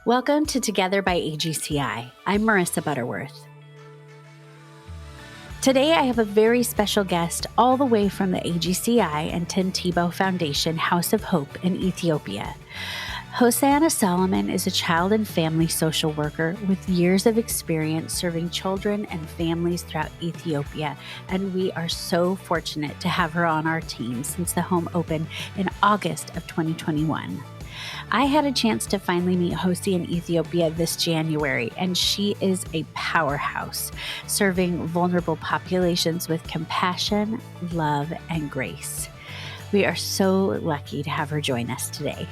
Welcome to Together by AGCI. I'm Marissa Butterworth. Today I have a very special guest all the way from the AGCI and Tebow Foundation House of Hope in Ethiopia. Hosseana Solomon is a child and family social worker with years of experience serving children and families throughout Ethiopia, and we are so fortunate to have her on our team since the home opened in August of 2021. I had a chance to finally meet Hossi in Ethiopia this January, and she is a powerhouse, serving vulnerable populations with compassion, love, and grace. We are so lucky to have her join us today.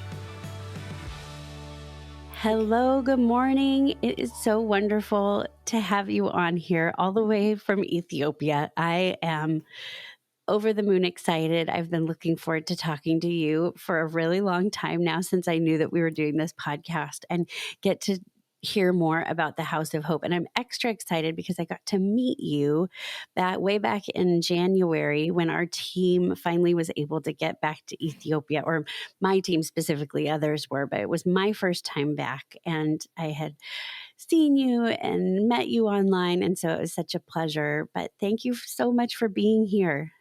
Hello, good morning. It is so wonderful to have you on here all the way from Ethiopia. I am over the moon excited. I've been looking forward to talking to you for a really long time now since I knew that we were doing this podcast and get to hear more about the House of Hope. And I'm extra excited because I got to meet you way back in January when our team finally was able to get back to Ethiopia, or my team specifically, others were, but it was my first time back. And I had seen you and met you online. And so it was such a pleasure. But thank you so much for being here.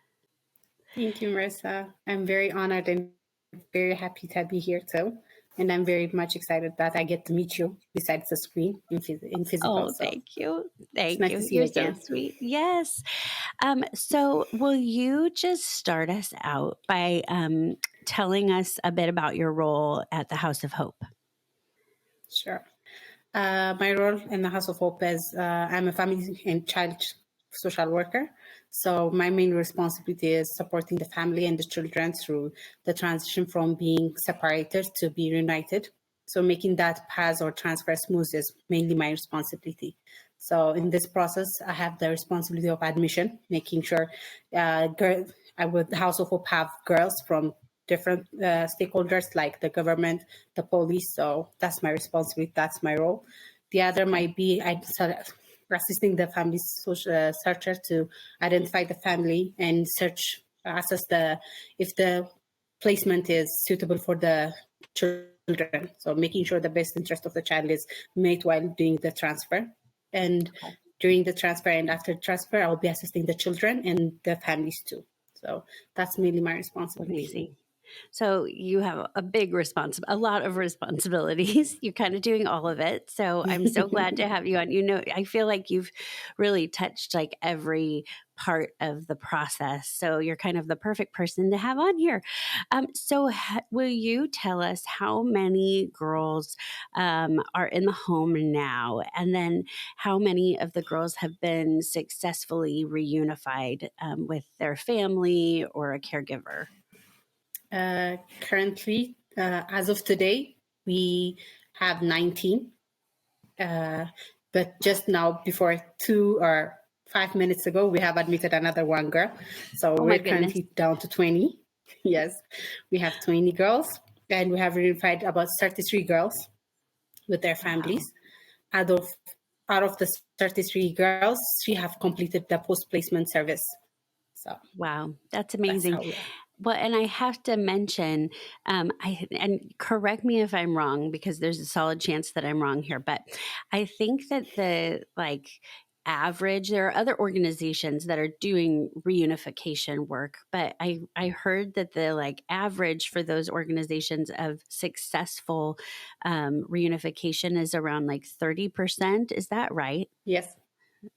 Thank you, Marissa. I'm very honored and very happy to be here too. And I'm very much excited that I get to meet you besides the screen in physical. Oh, thank you. Thank nice you. To see You're you again. So sweet. Yes. So will you just start us out by telling us a bit about your role at the House of Hope? Sure. My role in the House of Hope is I'm a family and child social worker. So my main responsibility is supporting the family and the children through the transition from being separated to being reunited. So making that pass or transfer smooth is mainly my responsibility. So in this process, I have the responsibility of admission, making sure the House of Hope have girls from different stakeholders like the government, the police. So that's my responsibility. That's my role. The other might be assisting the family social searcher to identify the family and assess if the placement is suitable for the children. So making sure the best interest of the child is made while doing the transfer. And during the transfer and after transfer, I'll be assisting the children and the families too. So that's mainly my responsibility. Amazing. So you have a lot of responsibilities. You're kind of doing all of it. So I'm so glad to have you on. You know, I feel like you've really touched like every part of the process. So you're kind of the perfect person to have on here. Will you tell us how many girls are in the home now? And then how many of the girls have been successfully reunified with their family or a caregiver? Currently, as of today, we have 19. But just now, before 2 or 5 minutes ago, we have admitted another one girl. So we're currently down to 20. Yes, we have 20 girls, and we have reunified about 33 girls with their families. Wow. Out of the 33 girls, 3 have completed the post-placement service. So wow, that's amazing. Well, and I have to mention, and correct me if I'm wrong, because there's a solid chance that I'm wrong here, but I think that the average, there are other organizations that are doing reunification work, but I heard that the average for those organizations of successful reunification is around 30%. Is that right? Yes.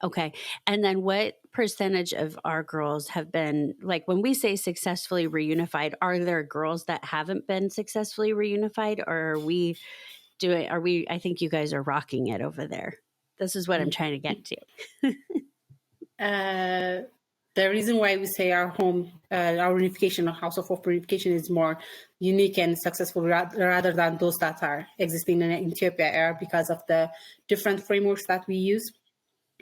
Okay. And then what percentage of our girls have been, when we say successfully reunified, are there girls that haven't been successfully reunified, or I think you guys are rocking it over there. This is what I'm trying to get to. The reason why we say our reunification, or House of Hope reunification, is more unique and successful rather than those that are existing in Ethiopia are because of the different frameworks that we use.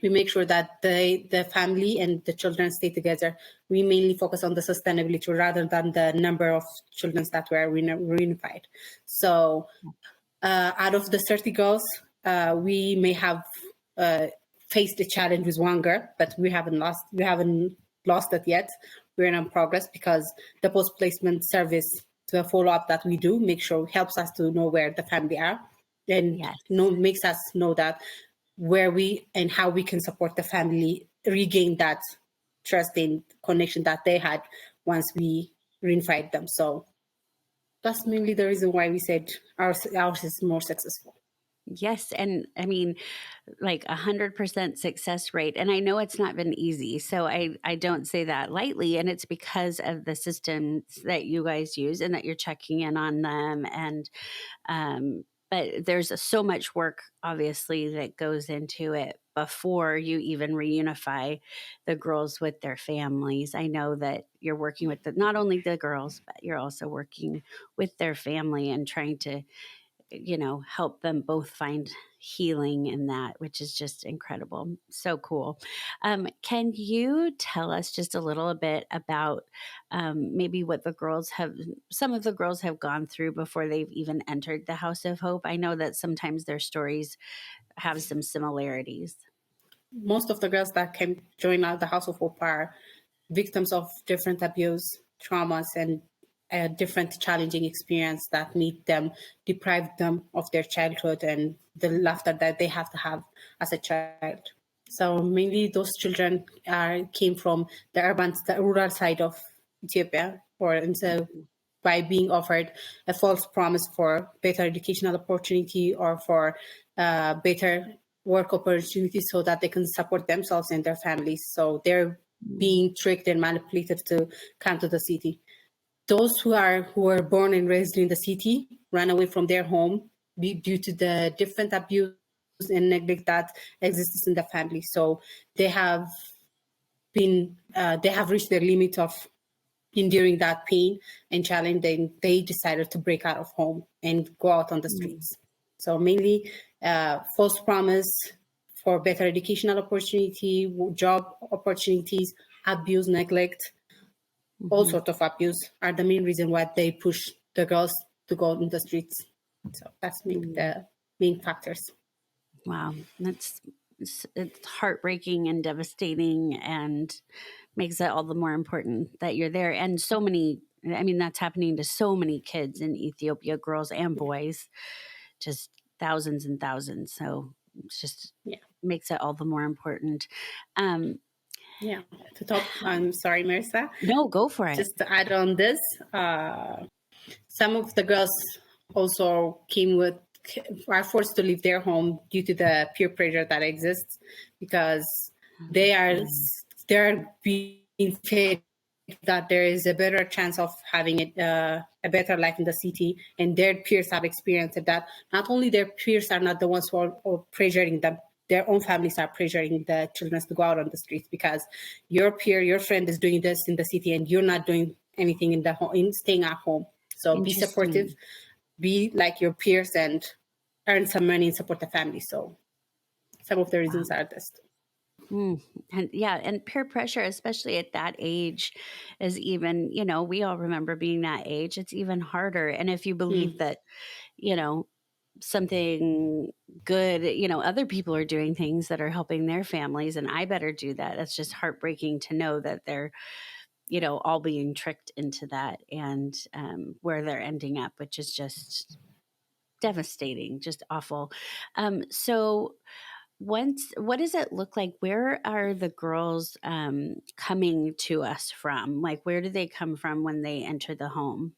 We make sure that the family and the children stay together. We mainly focus on the sustainability rather than the number of children that were reunified. So out of the 30 girls, we may have faced a challenge with one girl, but we haven't lost it yet. We're in progress because the post-placement service, the follow-up that we do, make sure helps us to know where the family are. and Yes. makes us know that where we and how we can support the family regain that trust and connection that they had once we reunified them. So that's mainly the reason why we said ours is more successful. Yes. And I mean, like 100% success rate. And I know it's not been easy. So I don't say that lightly. And it's because of the systems that you guys use and that you're checking in on them. And, but there's so much work, obviously, that goes into it before you even reunify the girls with their families. I know that you're working with not only the girls, but you're also working with their family and trying to, help them both find healing in that, which is just incredible. So cool. Can you tell us just a little bit about maybe what some of the girls have gone through before they've even entered the House of Hope? I know that sometimes their stories have some similarities. Most of the girls that can join the House of Hope are victims of different abuse, traumas, and different challenging experience that made them deprive them of their childhood and the laughter that they have to have as a child. So mainly those children came from the rural side of Ethiopia, and so by being offered a false promise for better educational opportunity or for better work opportunities so that they can support themselves and their families. So they're being tricked and manipulated to come to the city. Those who were born and raised in the city ran away from their home due to the different abuse and neglect that exists in the family. So they have they have reached their limit of enduring that pain and challenge. Then they decided to break out of home and go out on the Mm, streets. So mainly false promise for better educational opportunity, job opportunities, abuse, neglect, all mhm. sorts of abuse are the main reason why they push the girls to go in the streets. So that's mainly Mm. the main factors. Wow, it's heartbreaking and devastating, and makes it all the more important that you're there. And so many, I mean, that's happening to so many kids in Ethiopia, girls and boys, just thousands and thousands. So it's just Yeah. makes it all the more important. Um, Yeah. To top, I'm sorry, Marissa. no, go for it. Just to add on this, some of the girls also are forced to leave their home due to the peer pressure that exists because they are Mm. they're being fed that there is a better chance of having a better life in the city, and their peers have experienced that. Not only their peers are not the ones who are pressuring them, their own families are pressuring the children to go out on the streets because your peer, your friend is doing this in the city, and you're not doing anything in the home, in staying at home. So be supportive, Interesting. be like your peers, and earn some money and support the family. So some of the reasons Wow. are this. Mm. And yeah, and peer pressure, especially at that age, is even, we all remember being that age. It's even harder. And if you believe Mm. that, you know, something good, other people are doing things that are helping their families, and I better do that. That's just heartbreaking to know that they're, all being tricked into that, and where they're ending up, which is just devastating, just awful. So what does it look like? Where are the girls coming to us from? Like, where do they come from when they enter the home?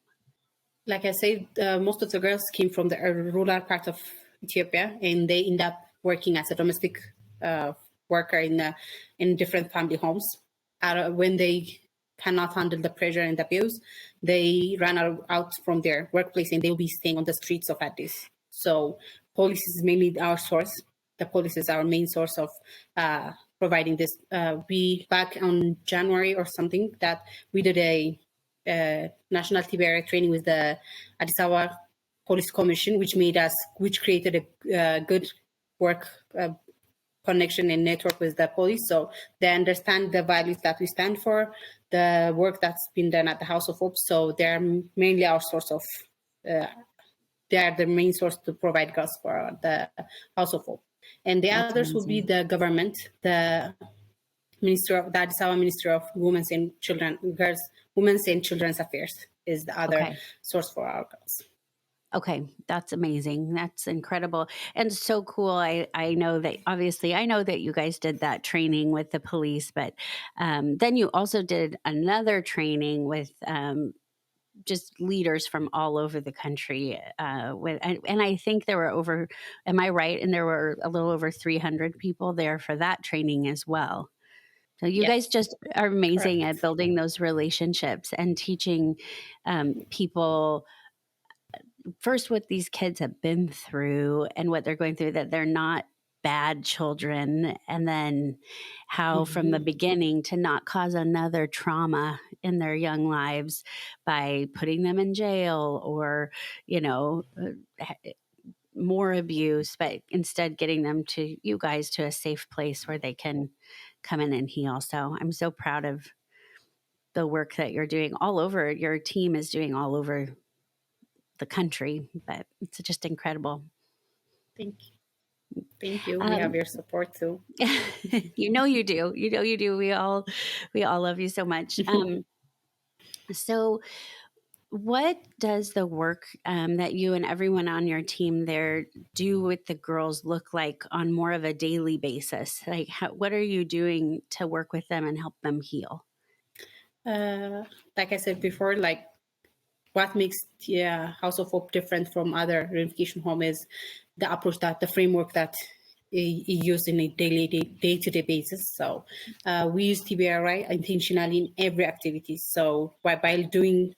Like I said, most of the girls came from the rural part of Ethiopia, and they end up working as a domestic uh, worker in different family homes. When they cannot handle the pressure and the abuse, they run out from their workplace and they'll be staying on the streets of Addis. So police is mainly our source. The police is our main source of providing this. We back on January or something that we did a national Tebow training with the Addis Ababa Police Commission, which created a good work connection and network with the police. So they understand the values that we stand for, the work that's been done at the House of Hope. So they're mainly our source of, uh, they are the main source to provide girls for the House of Hope. And the That's others will be amazing. the government, the Addis Ababa Ministry of Women's and Children's Affairs is the other Okay. source for our girls. Okay, that's amazing. That's incredible and so cool. I know that obviously I know that you guys did that training with the police, but then you also did another training with just leaders from all over the country. And I think there were over, am I right? And there were a little over 300 people there for that training as well. So you guys Yes, just are amazing at correct. building those relationships and teaching people first what these kids have been through and what they're going through, that they're not bad children, and then how from the Mhm. beginning to not cause another trauma in their young lives by putting them in jail or, you know, more abuse, but instead getting them to you guys to a safe place where they can come in and heal. So I'm so proud of the work that you're doing all over. Your team is doing all over the country, but it's just incredible. Thank you. Thank you. We have Um, your support too. you know you do. You know you do. We all love you so much. So what does the work that you and everyone on your team there do with the girls look like on more of a daily basis? Like, what are you doing to work with them and help them heal? uh, like I said before, like what makes the House of Hope different from other reunification home is the approach, that the framework that is used in a day-to-day basis. So we use TBRI intentionally in every activity. So by doing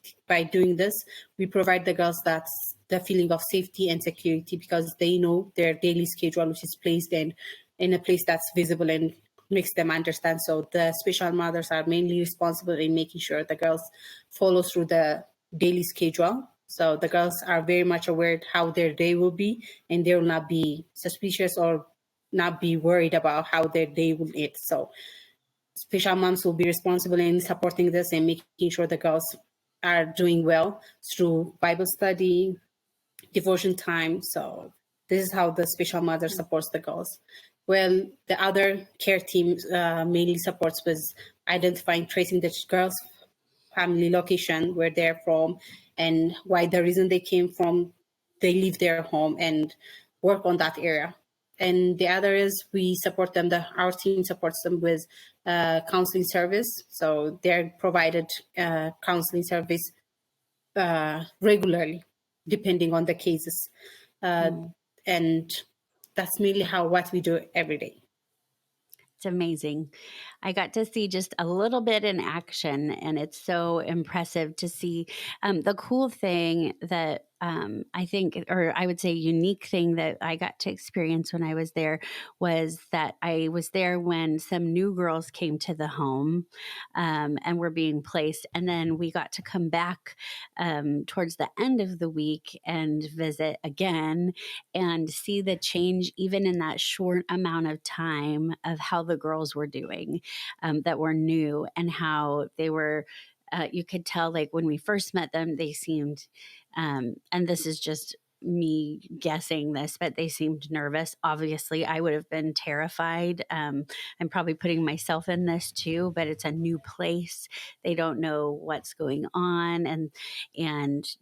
this, we provide the girls the feeling of safety and security, because they know their daily schedule, which is placed in a place that's visible and makes them understand. So the special mothers are mainly responsible in making sure the girls follow through the daily schedule. So the girls are very much aware how their day will be, and they will not be suspicious or not be worried about how their day will end. So special moms will be responsible in supporting this and making sure the girls are doing well through Bible study, devotion time. So this is how the special mother supports the girls. Well, the other care team mainly supports with identifying, tracing the girls' family location, where they're from, and why the reason they came from, they leave their home, and work on that area. And the other is we support them. Our team supports them with counseling service. So they're provided counseling service regularly, depending on the cases. Uh, Mm. and that's mainly what we do every day. It's amazing. I got to see just a little bit in action, and it's so impressive to see. The cool thing that I think, or I would say, unique thing that I got to experience when I was there was that I was there when some new girls came to the home and were being placed. And then we got to come back towards the end of the week and visit again and see the change even in that short amount of time of how the girls were doing that were new, and how they were you could tell, like when we first met them, they seemed and this is just me guessing this, but they seemed nervous. Obviously I would have been terrified. I'm probably putting myself in this too, but it's a new place. They don't know what's going on, and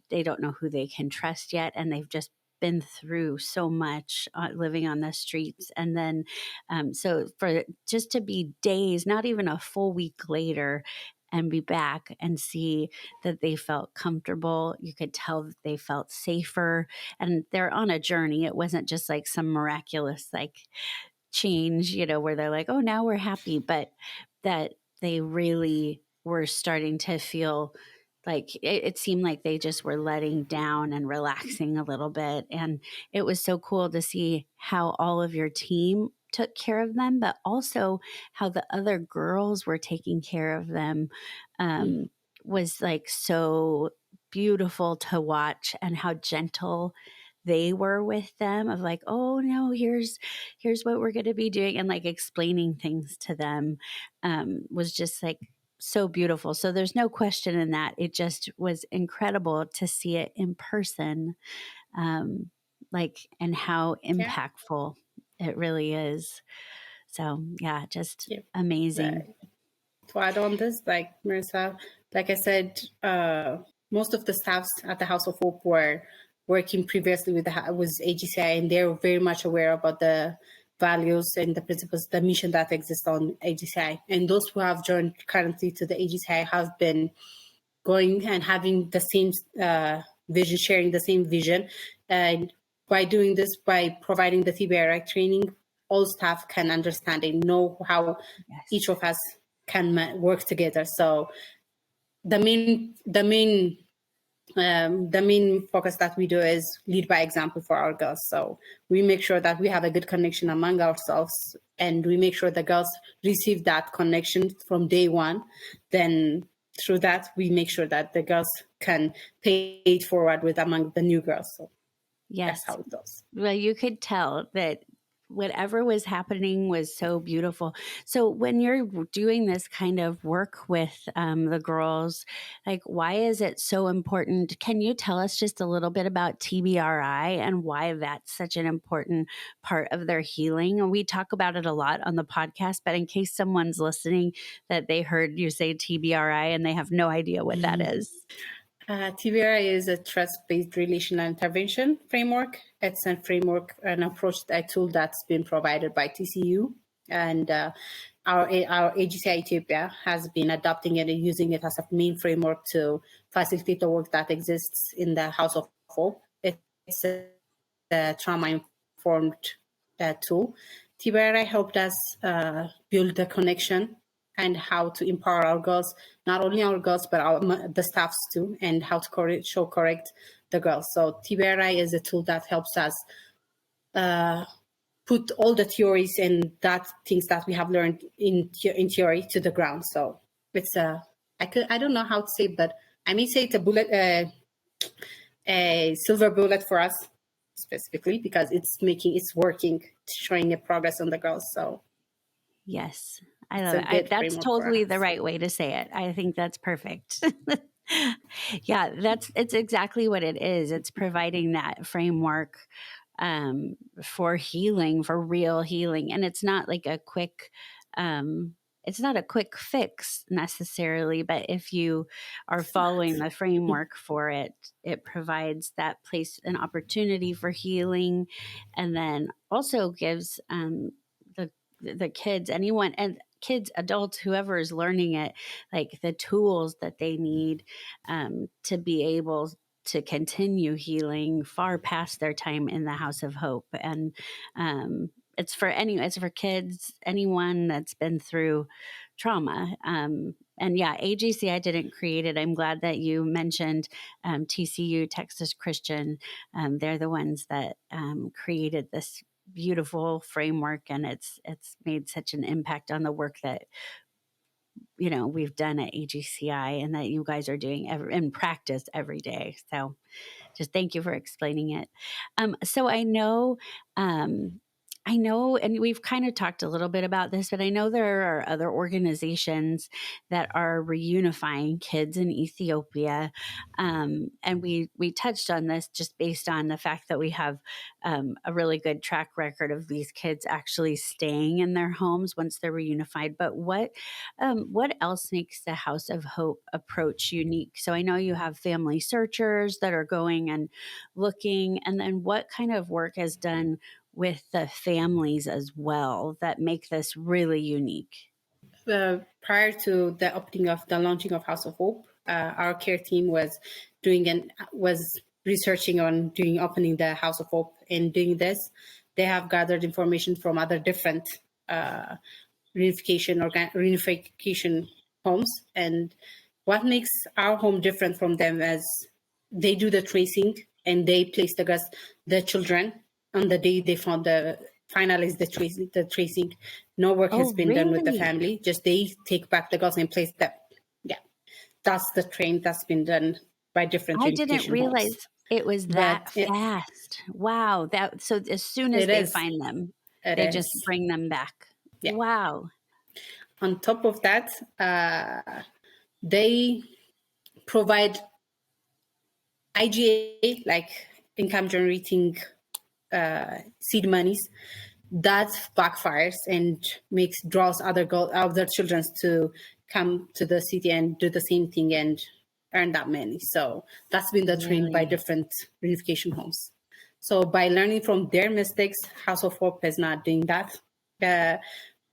they don't know who they can trust yet, and they've just been through so much living on the streets. And then so for just to be days, not even a full week later, and be back and see that they felt comfortable, you could tell that they felt safer, and they're on a journey. It wasn't just like some miraculous like change, where they're like, oh, now we're happy, but that they really were starting to feel like it seemed like they just were letting down and relaxing a little bit. And it was so cool to see how all of your team took care of them, but also how the other girls were taking care of them. Mhm. Um, was like so beautiful to watch, and how gentle they were with them, of like, oh no, here's what we're going to be doing, and like explaining things to them was just like so beautiful. So there's no question in that. It just was incredible to see it in person, um, like, and how Yeah. impactful it really is. So yeah, just Yeah. amazing. Right. To add on this, like Marissa, like I said, most of the staffs at the House of Hope were working previously with AGCI, and they're very much aware about the values and the principles, the mission that exists on AGCI. And those who have joined currently to the AGCI have been going and having the same vision, sharing the same vision. And by doing this, by providing the TBRI training, all staff can understand and know how each of us can work together. So the main focus that we do is lead by example for our girls. So we make sure that we have a good connection among ourselves, and we make sure the girls receive that connection from day one. Then through that, we make sure that the girls can pay it forward with among the new girls. So Yes. that's how it goes. Well, you could tell that whatever was happening was so beautiful. So when you're doing this kind of work with the girls, like, why is it so important? Can you tell us just a little bit about TBRI and why that's such an important part of their healing? And we talk about it a lot on the podcast, but in case someone's listening that they heard you say TBRI and they have no idea what that is. TBRI is a trust-based relational intervention framework. It's a framework, an approach, a tool that's been provided by TCU, and our AGCI Ethiopia has been adopting it and using it as a main framework to facilitate the work that exists in the House of Hope. It's a trauma-informed tool. TBRI helped us build the connection and how to empower our girls, not only our girls, but the staffs too, and how to correct the girls. So TBRI is a tool that helps us put all the theories and things that we have learned in theory to the ground. So it's I don't know how to say it, but I may say it's a silver bullet for us specifically, because it's working, showing a progress on the girls. So yes. I love it. That's totally the right way to say it. I think that's perfect. Yeah, it's exactly what it is. It's providing that framework for healing, for real healing. And it's not like it's not a quick fix necessarily, but if you are following the framework for it, it provides that place, an opportunity for healing, and then also gives the kids, anyone, and kids, adults, whoever is learning it, like the tools that they need to be able to continue healing far past their time in the House of Hope. And it's for kids, anyone that's been through trauma. And yeah, AGCI didn't create it. I'm glad that you mentioned TCU, Texas Christian. They're the ones that created this beautiful framework, and it's made such an impact on the work that we've done at AGCI and that you guys are doing in practice every day. So just thank you for explaining it. So I know, and we've kind of talked a little bit about this, but I know there are other organizations that are reunifying kids in Ethiopia. And we touched on this just based on the fact that we have a really good track record of these kids actually staying in their homes once they're reunified. But what else makes the House of Hope approach unique? So I know you have family searchers that are going and looking, and then what kind of work is done with the families as well that make this really unique? Prior to the launching of House of Hope, our care team was researching on opening the House of Hope. In doing this, they have gathered information from other different reunification homes. And what makes our home different from them is they do the tracing, and they place the children on the day they finalize the tracing. No work has been done with the family. Just they take back the girls and place them. Yeah, that's the train that's been done by different. I didn't realize it was that fast. Wow! So as soon as they find them, they just bring them back. Yeah. Wow! On top of that, they provide IGA, like income generating seed monies, that backfires and draws other children to come to the city and do the same thing and earn that many. So that's been the trend by Really? different reunification homes. So by learning from their mistakes, House of Hope is not doing that.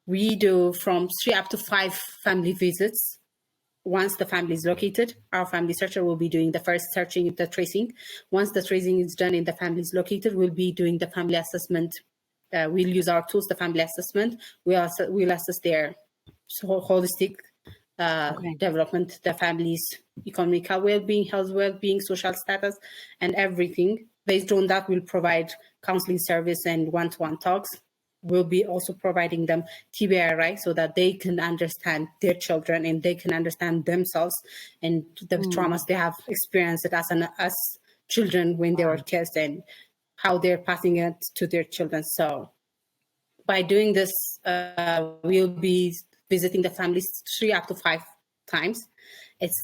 We do from 3 up to 5 family visits. Once the family is located, our family searcher will be doing the first searching, the tracing. Once the tracing is done and the family is located, we'll be doing the family assessment. We'll use our tools, the family assessment. We'll assess their holistic Okay. development, the family's economical well-being, health well-being, social status, and everything. Based on that, we'll provide counseling service and one-to-one talks. We'll be also providing them TBRI so that they can understand their children and they can understand themselves and the traumas they have experienced as children when they were Wow. kids and how they're passing it to their children. So by doing this, we'll be visiting the families 3 up to 5 times.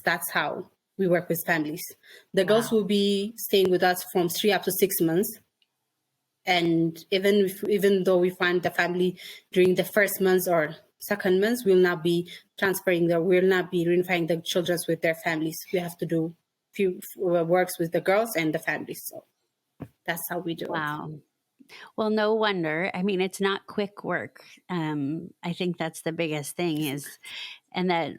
That's how we work with families. The girls Wow. will be staying with us from 3 up to 6 months. And even though we find the family during the first months or second months, we'll not be we'll not be reunifying the children with their families. We have to do few works with the girls and the families. So that's how we do it. Wow. Well, no wonder. I mean, it's not quick work. I think that's the biggest thing is, and that,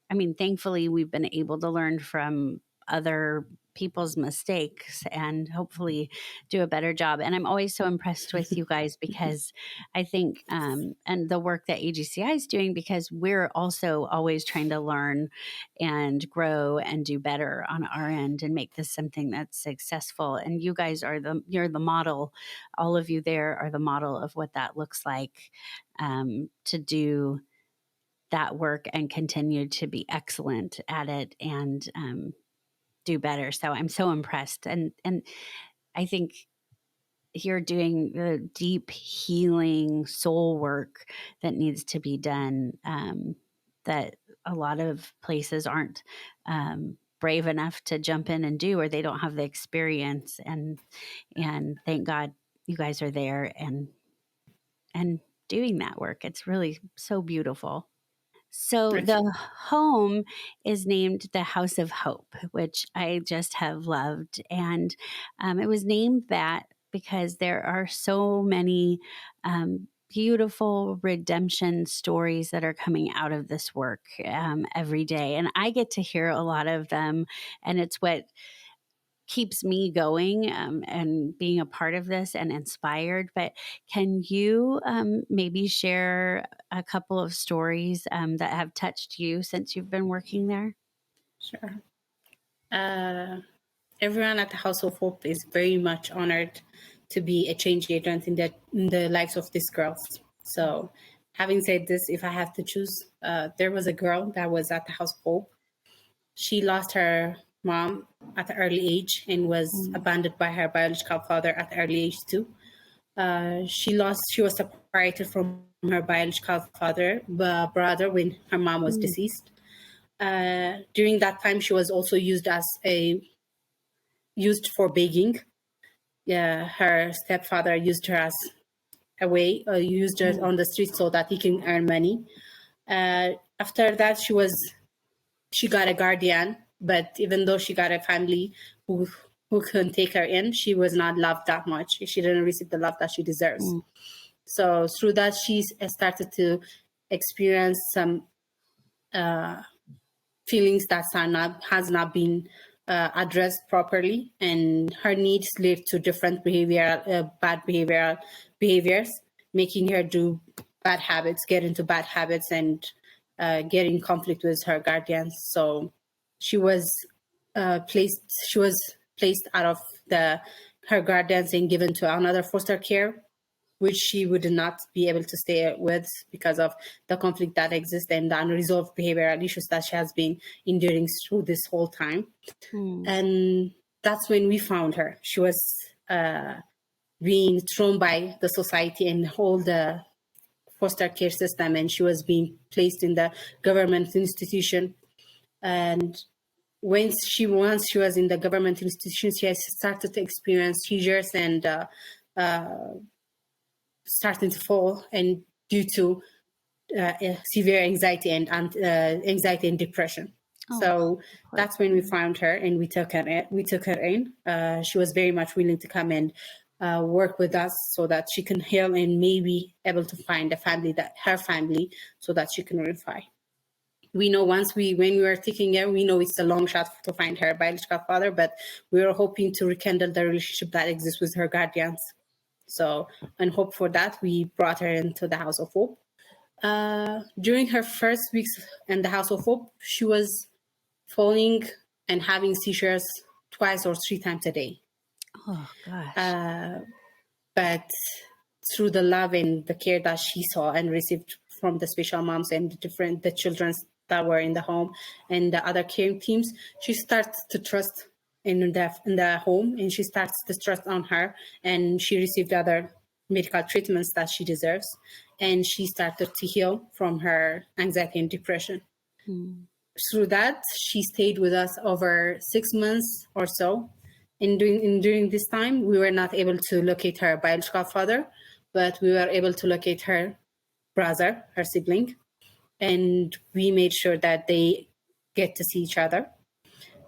I mean, thankfully we've been able to learn from other people's mistakes and hopefully do a better job. And I'm always so impressed with you guys because I think, and the work that AGCI is doing, because we're also always trying to learn and grow and do better on our end and make this something that's successful. And you guys you're the model. All of you there are the model of what that looks like, to do that work and continue to be excellent at it and do better. So I'm so impressed, and I think you're doing the deep healing soul work that needs to be done. That a lot of places aren't brave enough to jump in and do, or they don't have the experience. And thank God you guys are there and doing that work. It's really so beautiful. So Okay. the home is named the House of Hope, which I just have loved. And it was named that because there are so many beautiful redemption stories that are coming out of this work every day. And I get to hear a lot of them. And it's what keeps me going and being a part of this and inspired. But can you maybe share a couple of stories that have touched you since you've been working there? Sure. Everyone at the House of Hope is very much honored to be a change agent in the lives of these girls. So, having said this, if I have to choose, there was a girl that was at the House of Hope. She lost her mom at an early age and was Mm, abandoned by her biological father at an early age too. She was separated from her biological brother when her mom was mm, deceased. During that time, she was also used for begging. Yeah, her stepfather used her as used her mm, on the street so that he can earn money. After that, she got a guardian, but even though she got a family who couldn't take her in, she was not loved that much. She didn't receive the love that she deserves. mm, So through that, she started to experience some feelings that has not been addressed properly, and her needs led to different bad behaviors, making her do bad habits, get into bad habits, and get in conflict with her guardians. So she was placed. She was placed out of the her guardians and given to another foster care, which she would not be able to stay with because of the conflict that exists and the unresolved behavioral issues that she has been enduring through this whole time. mm, And that's when we found her. She was being thrown by the society and all the foster care system, and she was being placed in the government institution. And once she was in the government institution, she has started to experience seizures and starting to fall, and due to severe anxiety and depression. Oh, So poor that's when we thing. found her and we took her in. She was very much willing to come and work with us so that she can heal and maybe able to find a family, that her family, so that she can reunify. We know when we were taking her, we know it's a long shot to find her biological father, but we were hoping to rekindle the relationship that exists with her guardians. So, and hope for that, we brought her into the House of Hope. During her first weeks in the House of Hope, she was falling and having seizures twice or three times a day. Oh gosh. But through the love and the care that she saw and received from the special moms and the children that were in the home and the other care teams, she starts to trust in the home, and she starts to trust on her, and she received other medical treatments that she deserves, and she started to heal from her anxiety and depression. Mm. Through that, she stayed with us over 6 months or so. During this time, we were not able to locate her biological father, but we were able to locate her brother, her sibling, and we made sure that they get to see each other.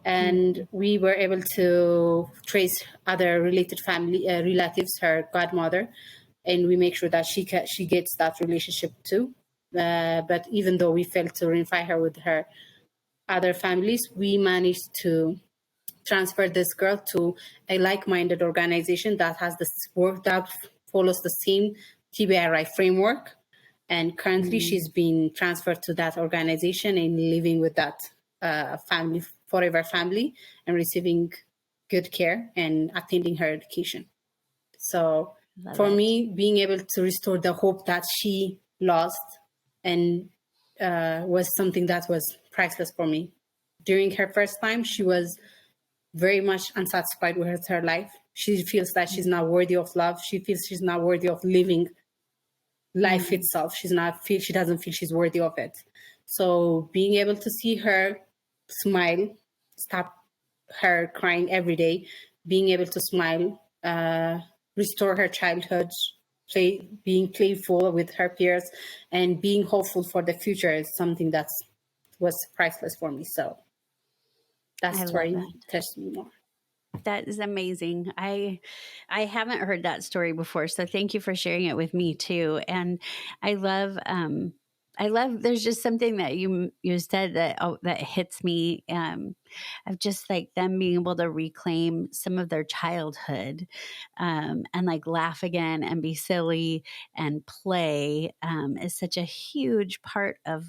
And Mm. we were able to trace other related family relatives, her godmother, and we make sure that she gets that relationship too. But even though we failed to reunify her with her other families, we managed to transfer this girl to a like-minded organization that has this work that follows the same TBRI framework. And currently, Mm. she's been transferred to that organization and living with that family, forever family, and receiving good care and attending her education. So, Love for it. me, being able to restore the hope that she lost and was something that was priceless for me. During her first time, she was very much unsatisfied with her life. She feels that she's not worthy of love. She feels she's not worthy of living life Mm. itself. She doesn't feel she's worthy of it. So being able to see her smile, stop her crying every day, being able to smile, restore her childhood, being playful with her peers, and being hopeful for the future is something that was priceless for me. So that I love that. story touched me more. That is amazing. I haven't heard that story before, so thank you for sharing it with me too. And I love I love there's just something that you said that that hits me of just like them being able to reclaim some of their childhood and like laugh again and be silly and play is such a huge part of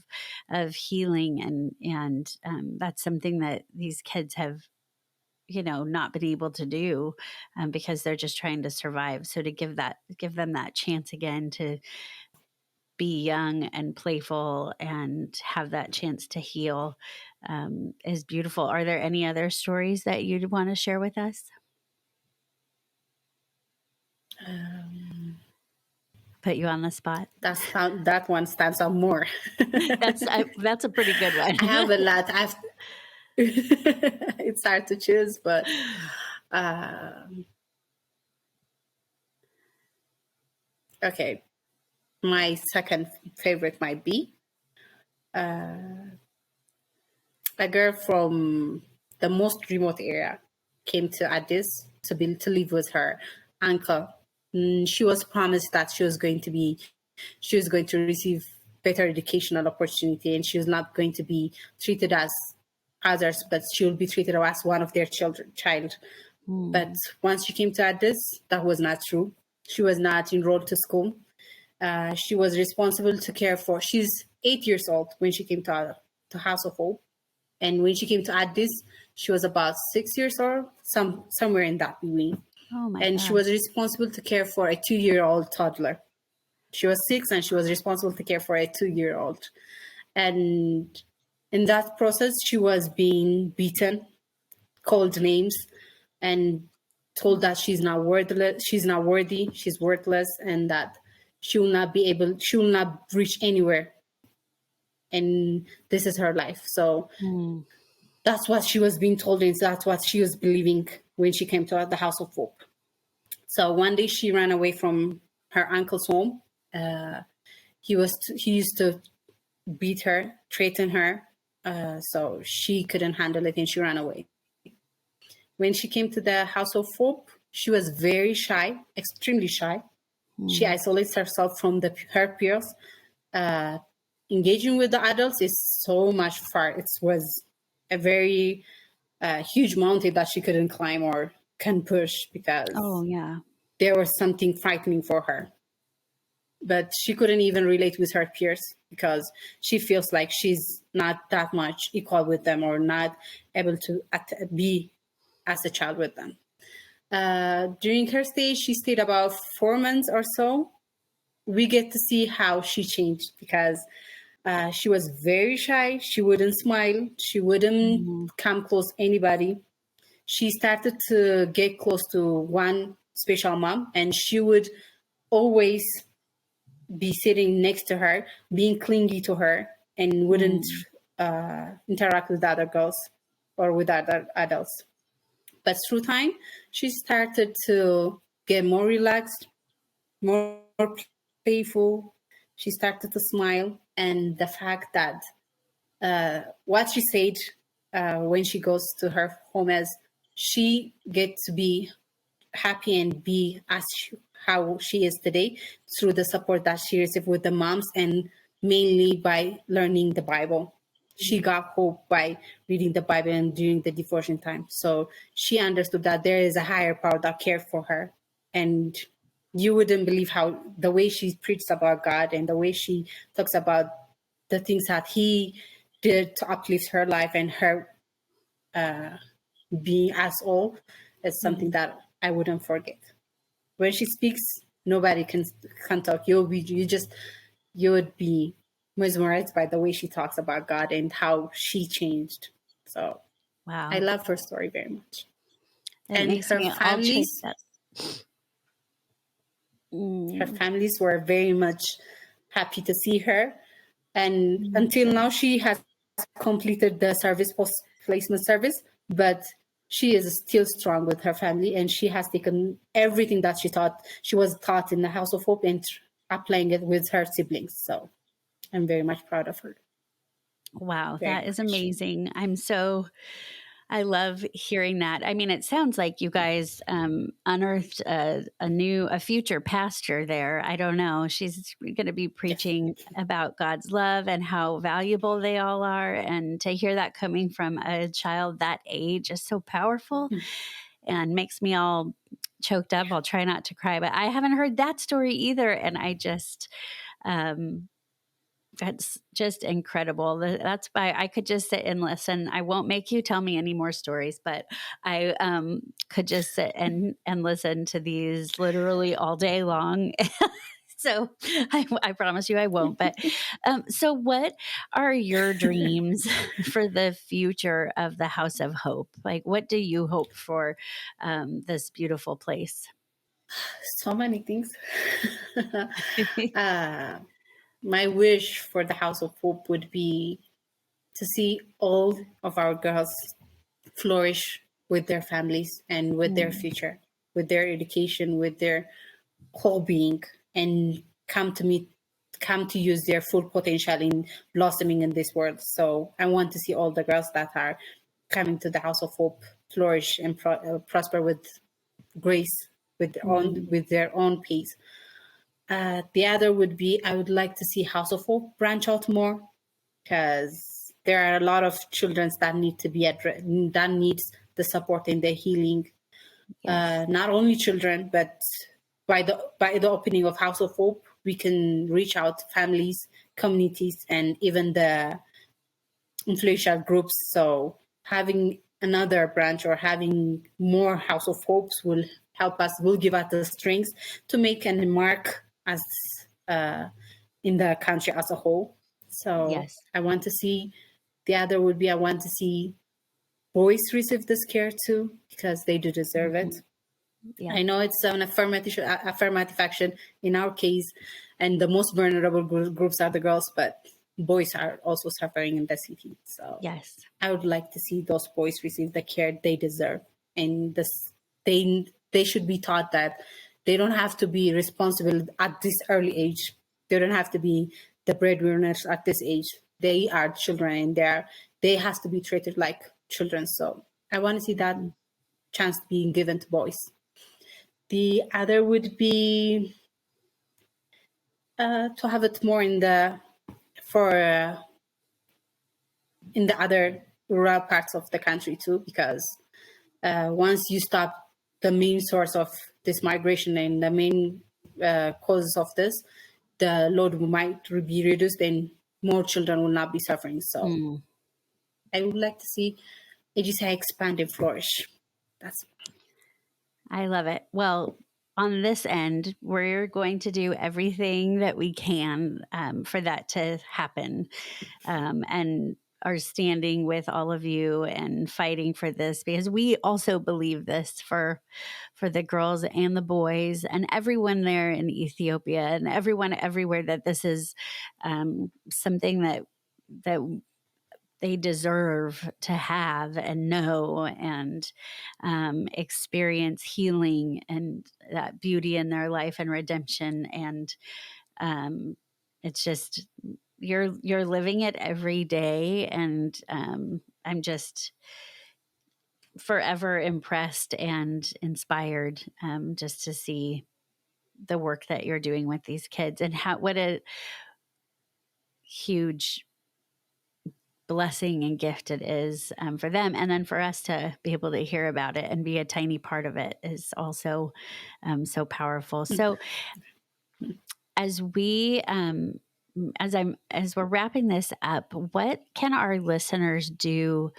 healing, and that's something that these kids have not been able to do because they're just trying to survive. So to give them that chance again to be young and playful and have that chance to heal is beautiful. Are there any other stories that you'd want to share with us? Put you on the spot. That one stands out more. That's a pretty good one. I have a lot. It's hard to choose, but okay. My second favorite might be a girl from the most remote area came to Addis to live with her uncle. She was promised that she was going to receive better educational opportunity, and she was not going to be treated as others, but she will be treated as one of their child. But Hmm. once she came to Addis, that was not true. She was not enrolled to school. She was responsible to care for. She's 8 years old when she came to House of Hope, and when she came to Addis, she was about 6 years old, somewhere in that between. Oh my And she was gosh. responsible to care for a 2-year-old toddler. She was 6, and she was responsible to care for a 2-year-old. And in that process, she was being beaten, called names, and told that she's not worthy, she's worthless, and that she will not reach anywhere, and this is her life. So Hmm. that's what she was being told, and that's what she was believing when she came to the House of Hope. So one day she ran away from her uncle's home. He used to beat her, threaten her, So she couldn't handle it and she ran away. When she came to the House of Hope, she was very shy, extremely shy. She Mm. isolates herself from her peers. Uh, Engaging with the adults is so much far. It was a very huge mountain that she couldn't climb or can push Oh, because yeah. there was something frightening for her. But she couldn't even relate with her peers because she feels like she's not that much equal with them or not able to be as a child with them. During her stay, she stayed about 4 months or so. We get to see how she changed because she was very shy. She wouldn't smile. She wouldn't Mm. come close to anybody. She started to get close to one special mom, and she would always be sitting next to her, being clingy to her, and wouldn't Mm. interact with other girls or with other adults. But through time, she started to get more relaxed, more playful. She started to smile, and the fact that what she said when she goes to her home is she gets to be happy and be as how she is today through the support that she received with the moms and mainly by learning the Bible. She got hope by reading the Bible and during the devotion time. So she understood that there is a higher power that cares for her. And you wouldn't believe how the way she preaches about God and the way she talks about the things that He did to uplift her life and her being as all is something Mm. that I wouldn't forget. When she speaks, nobody can talk. You would be mesmerized by the way she talks about God and how she changed. So I Wow. love her story very much. It And makes me all choked up. her Mm. families were very much happy to see her. And Mm. until now, she has completed the service post placement service, but she is still strong with her family, and she has taken everything that she was taught in the House of Hope and applying it with her siblings. So I'm very much proud of her. Wow, Very that is much. amazing. I love hearing that. I mean, it sounds like you guys unearthed a future pastor there. I don't know. She's going to be Yes. preaching about God's love and how valuable they all are. And to hear that coming from a child that age is so powerful and makes me all choked up. I'll try not to cry, but I haven't heard that story either. And um, that's just incredible. That's why I could just sit and listen. I won't make you tell me any more stories, but I could just sit and listen to these literally all day long. So I promise you I won't. But so, what are your dreams for the future of the House of Hope? Like, what do you hope for this beautiful place? So many things. uh, my wish for the House of Hope would be to see all of our girls flourish with their families and with their Mm. future, with their education, with their whole being, and come to use their full potential in blossoming in this world. So I want to see all the girls that are coming to the House of Hope flourish and prosper with grace, Mm. with their own pace. The other would be I would like to see House of Hope branch out more because there are a lot of children that need to be that needs the support and the healing. Yes. Not only children, but by the opening of House of Hope, we can reach out to families, communities, and even the influential groups. So having another branch or having more House of Hopes will help us, will give us the strength to make a mark as uh, in the country as a whole. So Yes. I want to see the other would be I want to see boys receive this care too because they do deserve it. Mhm. Yeah. I know it's an affirmative action in our case, and the most vulnerable groups are the girls, but boys are also suffering in the city. So Yes. I would like to see those boys receive the care they deserve, and they should be taught that they don't have to be responsible at this early age. They don't have to be the breadwinners at this age. they are children and they has to be treated like children. So I want to see that chance being given to boys. The other would be to have it more in the other rural parts of the country too, because once you stop the main source of this migration and the main causes of this, the load might be reduced and more children will not be suffering. So I would like to see AGCI expand and flourish. I love it. Well, on this end, we're going to do everything that we can for that to happen, and are standing with all of you and fighting for this, because we also believe this for the girls and the boys and everyone there in Ethiopia and everyone everywhere, that this is something that they deserve to have and know and experience healing and that beauty in their life and redemption. And it's just, you're living it every day. And I'm just forever impressed and inspired just to see the work that you're doing with these kids, and what a huge blessing and gift it is for them, and then for us to be able to hear about it and be a tiny part of it is also so powerful. So as we're wrapping this up, what can our listeners do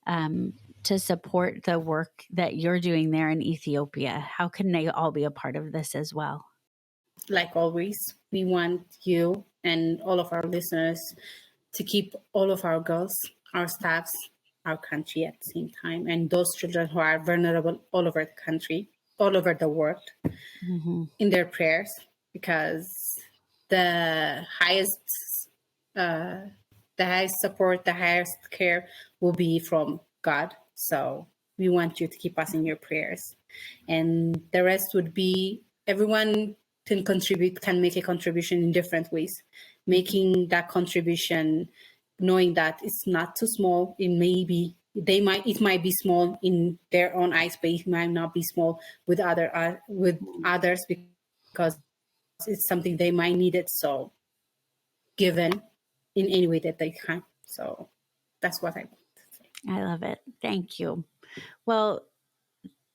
to support the work that you're doing there in Ethiopia? How can they all be a part of this as well? Like always, we want you and all of our listeners to keep all of our girls, our staffs, our country at the same time, and those children who are vulnerable all over the country, all over the world, in their prayers, because the highest support, the highest care will be from God. So we want you to keep us in your prayers. And the rest would be everyone can make a contribution in different ways. Making that contribution, knowing that it's not too small. It might be small in their own eyes, but it might not be small with others, because it's something they might need it. So given in any way that they can. So that's what I want to say. I love it. Thank you. Well,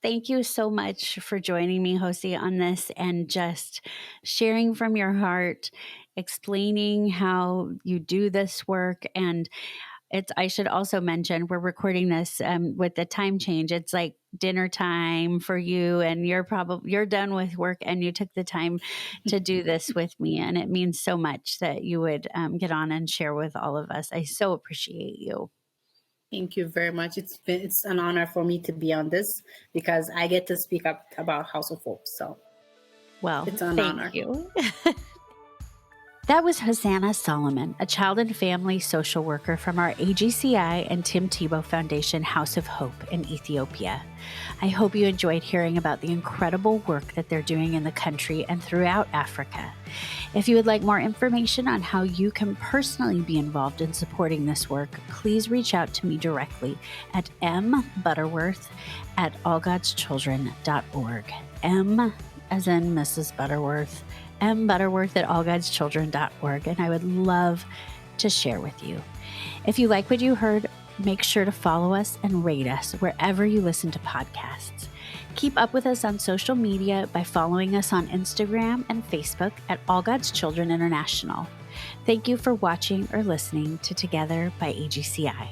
thank you so much for joining me, Hosseana, on this and just sharing from your heart, explaining how you do this work. And I should also mention, we're recording this with the time change. It's like dinner time for you, and you're done with work and you took the time to do this with me. And it means so much that you would get on and share with all of us. I so appreciate you. Thank you very much. It's an honor for me to be on this, because I get to speak up about House of Hope. So, well, it's an honor. Thank you. That was Hosseana Solomon, a child and family social worker from our AGCI and Tim Tebow Foundation House of Hope in Ethiopia. I hope you enjoyed hearing about the incredible work that they're doing in the country and throughout Africa. If you would like more information on how you can personally be involved in supporting this work, please reach out to me directly at mbutterworth@allgodschildren.org. M as in Mrs. Butterworth, mbutterworth@allgodschildren.org, and I would love to share with you. If you like what you heard, make sure to follow us and rate us wherever you listen to podcasts. Keep up with us on social media by following us on Instagram and Facebook at All God's Children International. Thank you for watching or listening to Together by AGCI.